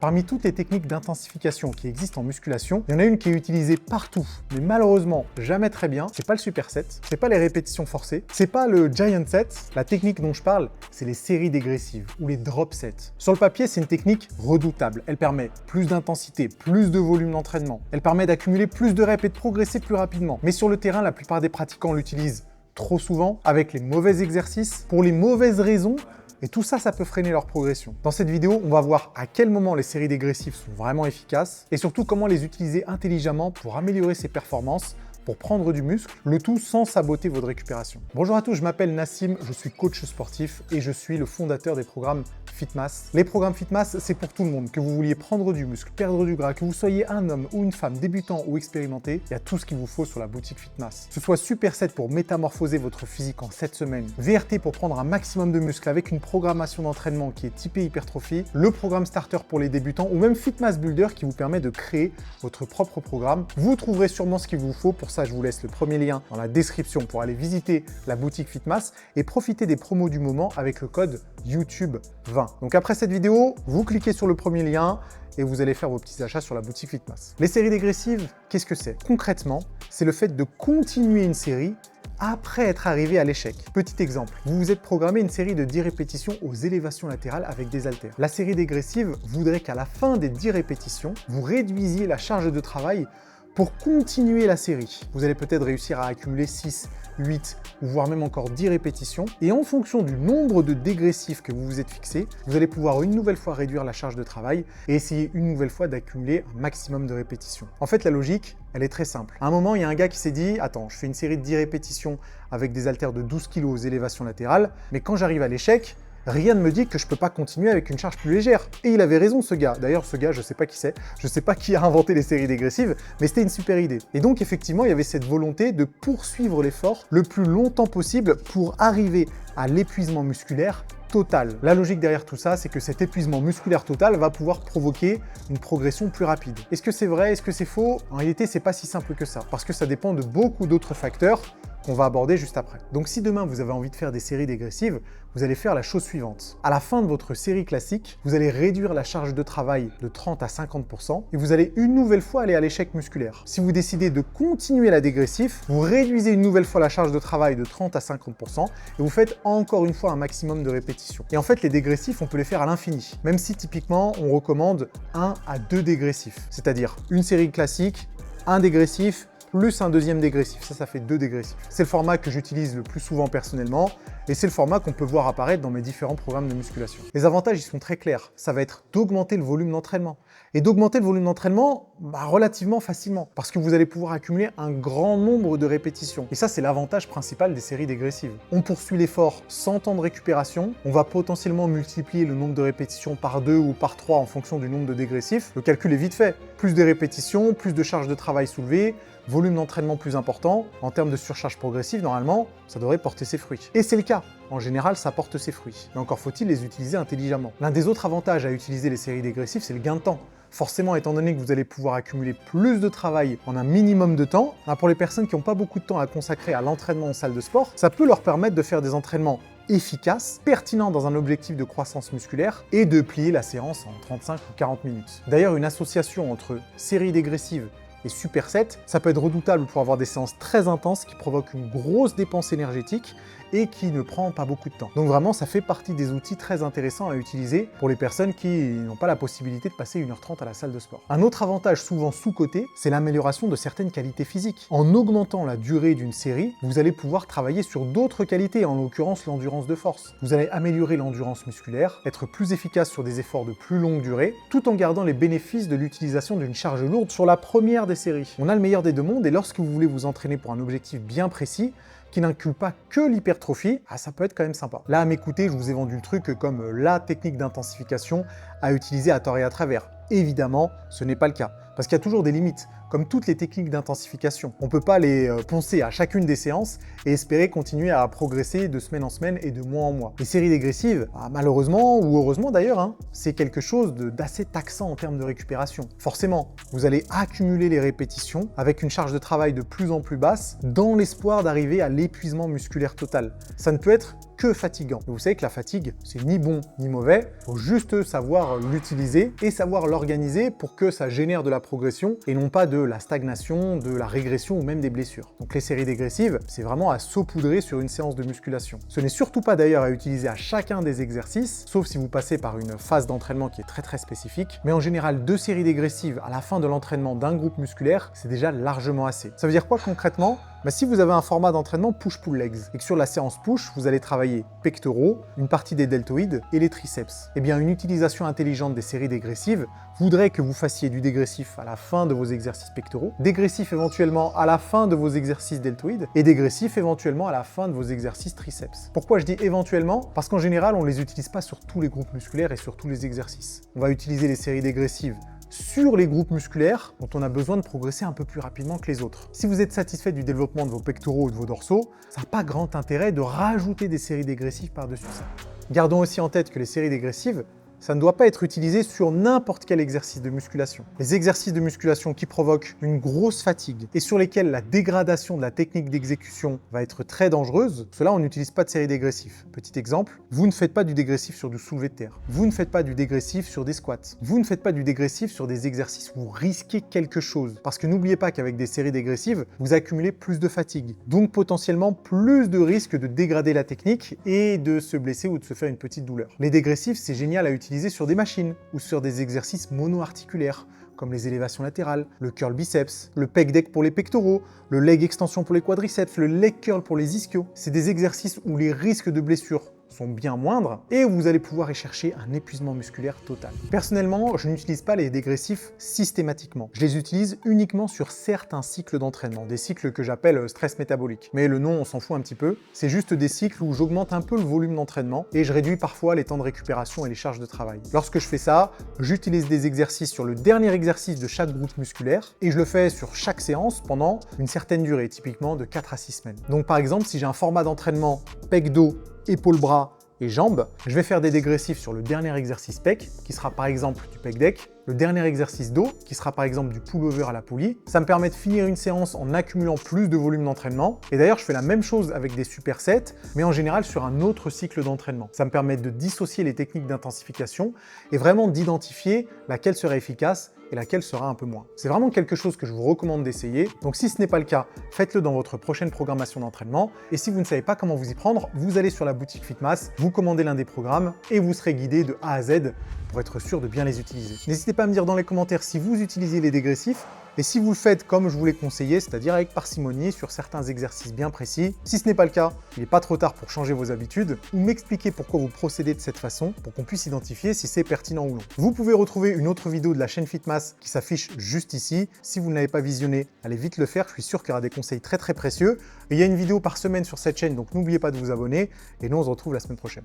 Parmi toutes les techniques d'intensification qui existent en musculation, il y en a une qui est utilisée partout, mais malheureusement jamais très bien. C'est pas le superset, c'est pas les répétitions forcées, c'est pas le giant set. La technique dont je parle, c'est les séries dégressives ou les drop sets. Sur le papier, c'est une technique redoutable. Elle permet plus d'intensité, plus de volume d'entraînement. Elle permet d'accumuler plus de reps et de progresser plus rapidement. Mais sur le terrain, la plupart des pratiquants l'utilisent trop souvent, avec les mauvais exercices, pour les mauvaises raisons. Et tout ça, ça peut freiner leur progression. Dans cette vidéo, on va voir à quel moment les séries dégressives sont vraiment efficaces et surtout comment les utiliser intelligemment pour améliorer ses performances, pour prendre du muscle, le tout sans saboter votre récupération. Bonjour à tous, je m'appelle Nassim, je suis coach sportif et je suis le fondateur des programmes Fitmass. Les programmes Fitmass, c'est pour tout le monde. Que vous vouliez prendre du muscle, perdre du gras, que vous soyez un homme ou une femme, débutant ou expérimenté, il y a tout ce qu'il vous faut sur la boutique Fitmass. Que ce soit Superset pour métamorphoser votre physique en 7 semaines, VRT pour prendre un maximum de muscle avec une programmation d'entraînement qui est typée hypertrophie, le programme Starter pour les débutants ou même Fitmass Builder qui vous permet de créer votre propre programme. Vous trouverez sûrement ce qu'il vous faut. Pour ça, je vous laisse le premier lien dans la description pour aller visiter la boutique Fitmass et profiter des promos du moment avec le code YouTube20. Donc après cette vidéo, vous cliquez sur le premier lien et vous allez faire vos petits achats sur la boutique Fitmass. Les séries dégressives, qu'est-ce que c'est? Concrètement, c'est le fait de continuer une série après être arrivé à l'échec. Petit exemple, vous vous êtes programmé une série de 10 répétitions aux élévations latérales avec des haltères. La série dégressive voudrait qu'à la fin des 10 répétitions, vous réduisiez la charge de travail pour continuer la série. Vous allez peut-être réussir à accumuler 6, 8 ou voire même encore 10 répétitions et en fonction du nombre de dégressifs que vous vous êtes fixé, vous allez pouvoir une nouvelle fois réduire la charge de travail et essayer une nouvelle fois d'accumuler un maximum de répétitions. En fait, la logique, elle est très simple. À un moment, il y a un gars qui s'est dit « Attends, je fais une série de 10 répétitions avec des haltères de 12 kg aux élévations latérales, mais quand j'arrive à l'échec, rien ne me dit que je peux pas continuer avec une charge plus légère. » Et il avait raison, ce gars. D'ailleurs, ce gars, je sais pas qui c'est, je sais pas qui a inventé les séries dégressives, mais c'était une super idée. Et donc, effectivement, il y avait cette volonté de poursuivre l'effort le plus longtemps possible pour arriver à l'épuisement musculaire total. La logique derrière tout ça, c'est que cet épuisement musculaire total va pouvoir provoquer une progression plus rapide. Est-ce que c'est vrai? Est-ce que c'est faux? En réalité, c'est pas si simple que ça, parce que ça dépend de beaucoup d'autres facteurs qu'on va aborder juste après. Donc si demain vous avez envie de faire des séries dégressives, vous allez faire la chose suivante. À la fin de votre série classique, vous allez réduire la charge de travail de 30 à 50% et vous allez une nouvelle fois aller à l'échec musculaire. Si vous décidez de continuer la dégressif, vous réduisez une nouvelle fois la charge de travail de 30 à 50% et vous faites encore une fois un maximum de répétitions. Et en fait, les dégressifs, on peut les faire à l'infini, même si typiquement on recommande 1 à 2 dégressifs, c'est-à-dire une série classique, un dégressif, plus un deuxième dégressif. Ça fait 2 dégressifs. C'est le format que j'utilise le plus souvent personnellement et c'est le format qu'on peut voir apparaître dans mes différents programmes de musculation. Les avantages, ils sont très clairs. Ça va être d'augmenter le volume d'entraînement. Et d'augmenter le volume d'entraînement relativement facilement parce que vous allez pouvoir accumuler un grand nombre de répétitions. Et ça, c'est l'avantage principal des séries dégressives. On poursuit l'effort sans temps de récupération. On va potentiellement multiplier le nombre de répétitions par 2 ou par 3 en fonction du nombre de dégressifs. Le calcul est vite fait. Plus de répétitions, plus de charge de travail soulevée, volume d'entraînement plus important. En termes de surcharge progressive, normalement, ça devrait porter ses fruits. Et c'est le cas. En général, ça porte ses fruits. Mais encore faut-il les utiliser intelligemment. L'un des autres avantages à utiliser les séries dégressives, c'est le gain de temps. Forcément, étant donné que vous allez pouvoir accumuler plus de travail en un minimum de temps, pour les personnes qui n'ont pas beaucoup de temps à consacrer à l'entraînement en salle de sport, ça peut leur permettre de faire des entraînements efficaces, pertinents dans un objectif de croissance musculaire et de plier la séance en 35 ou 40 minutes. D'ailleurs, une association entre séries dégressives et superset, ça peut être redoutable pour avoir des séances très intenses qui provoquent une grosse dépense énergétique et qui ne prend pas beaucoup de temps. Donc vraiment, ça fait partie des outils très intéressants à utiliser pour les personnes qui n'ont pas la possibilité de passer 1h30 à la salle de sport. Un autre avantage souvent sous-coté, c'est l'amélioration de certaines qualités physiques. En augmentant la durée d'une série, vous allez pouvoir travailler sur d'autres qualités, en l'occurrence l'endurance de force. Vous allez améliorer l'endurance musculaire, être plus efficace sur des efforts de plus longue durée, tout en gardant les bénéfices de l'utilisation d'une charge lourde sur la première des séries. On a le meilleur des deux mondes et lorsque vous voulez vous entraîner pour un objectif bien précis, qui n'inclut pas que l'hypertrophie, ça peut être quand même sympa. Là, à m'écouter, je vous ai vendu le truc comme la technique d'intensification à utiliser à tort et à travers. Évidemment, ce n'est pas le cas, parce qu'il y a toujours des limites. comme toutes les techniques d'intensification. On ne peut pas les poncer à chacune des séances et espérer continuer à progresser de semaine en semaine et de mois en mois. Les séries dégressives, malheureusement ou heureusement d'ailleurs, c'est quelque chose d'assez taxant en termes de récupération. Forcément, vous allez accumuler les répétitions avec une charge de travail de plus en plus basse dans l'espoir d'arriver à l'épuisement musculaire total. Ça ne peut être que fatigant. Vous savez que la fatigue, c'est ni bon ni mauvais, il faut juste savoir l'utiliser et savoir l'organiser pour que ça génère de la progression et non pas de la stagnation, de la régression ou même des blessures. Donc les séries dégressives, c'est vraiment à saupoudrer sur une séance de musculation. Ce n'est surtout pas d'ailleurs à utiliser à chacun des exercices, sauf si vous passez par une phase d'entraînement qui est très spécifique, mais en général 2 séries dégressives à la fin de l'entraînement d'un groupe musculaire, c'est déjà largement assez. Ça veut dire quoi concrètement ? Si vous avez un format d'entraînement push-pull legs et que sur la séance push, vous allez travailler pectoraux, une partie des deltoïdes et les triceps, eh bien une utilisation intelligente des séries dégressives voudrait que vous fassiez du dégressif à la fin de vos exercices pectoraux, dégressif éventuellement à la fin de vos exercices deltoïdes et dégressif éventuellement à la fin de vos exercices triceps. Pourquoi je dis éventuellement ? Parce qu'en général, on ne les utilise pas sur tous les groupes musculaires et sur tous les exercices. On va utiliser les séries dégressives sur les groupes musculaires dont on a besoin de progresser un peu plus rapidement que les autres. Si vous êtes satisfait du développement de vos pectoraux ou de vos dorsaux, ça n'a pas grand intérêt de rajouter des séries dégressives par-dessus ça. Gardons aussi en tête que les séries dégressives, ça ne doit pas être utilisé sur n'importe quel exercice de musculation. Les exercices de musculation qui provoquent une grosse fatigue et sur lesquels la dégradation de la technique d'exécution va être très dangereuse, cela on n'utilise pas de séries dégressives. Petit exemple, vous ne faites pas du dégressif sur du soulevé de terre. Vous ne faites pas du dégressif sur des squats. Vous ne faites pas du dégressif sur des exercices où vous risquez quelque chose. Parce que n'oubliez pas qu'avec des séries dégressives, vous accumulez plus de fatigue. Donc potentiellement plus de risques de dégrader la technique et de se blesser ou de se faire une petite douleur. Les dégressifs, c'est génial à utiliser sur des machines ou sur des exercices mono-articulaires comme les élévations latérales, le curl biceps, le pec deck pour les pectoraux, le leg extension pour les quadriceps, le leg curl pour les ischios. C'est des exercices où les risques de blessure sont bien moindres et où vous allez pouvoir y chercher un épuisement musculaire total. Personnellement, je n'utilise pas les dégressifs systématiquement. Je les utilise uniquement sur certains cycles d'entraînement, des cycles que j'appelle stress métabolique. Mais le nom, on s'en fout un petit peu. C'est juste des cycles où j'augmente un peu le volume d'entraînement et je réduis parfois les temps de récupération et les charges de travail. Lorsque je fais ça, j'utilise des exercices sur le dernier exercice de chaque groupe musculaire et je le fais sur chaque séance pendant une certaine durée, typiquement de 4 à 6 semaines. Donc par exemple, si j'ai un format d'entraînement pec dos, épaules-bras et jambes, je vais faire des dégressifs sur le dernier exercice pec, qui sera par exemple du pec deck, le dernier exercice dos, qui sera par exemple du pull-over à la poulie. Ça me permet de finir une séance en accumulant plus de volume d'entraînement. Et d'ailleurs, je fais la même chose avec des supersets, mais en général sur un autre cycle d'entraînement. Ça me permet de dissocier les techniques d'intensification et vraiment d'identifier laquelle sera efficace et laquelle sera un peu moins. C'est vraiment quelque chose que je vous recommande d'essayer. Donc si ce n'est pas le cas, faites-le dans votre prochaine programmation d'entraînement. Et si vous ne savez pas comment vous y prendre, vous allez sur la boutique Fitmass, vous commandez l'un des programmes et vous serez guidé de A à Z pour être sûr de bien les utiliser. N'hésitez pas à me dire dans les commentaires si vous utilisez les dégressifs et si vous le faites comme je vous l'ai conseillé, c'est-à-dire avec parcimonie sur certains exercices bien précis. Si ce n'est pas le cas, il n'est pas trop tard pour changer vos habitudes ou m'expliquer pourquoi vous procédez de cette façon pour qu'on puisse identifier si c'est pertinent ou non. Vous pouvez retrouver une autre vidéo de la chaîne Fitmass qui s'affiche juste ici. Si vous ne l'avez pas visionnée, allez vite le faire, je suis sûr qu'il y aura des conseils très précieux. Et il y a une vidéo par semaine sur cette chaîne, donc n'oubliez pas de vous abonner et nous on se retrouve la semaine prochaine.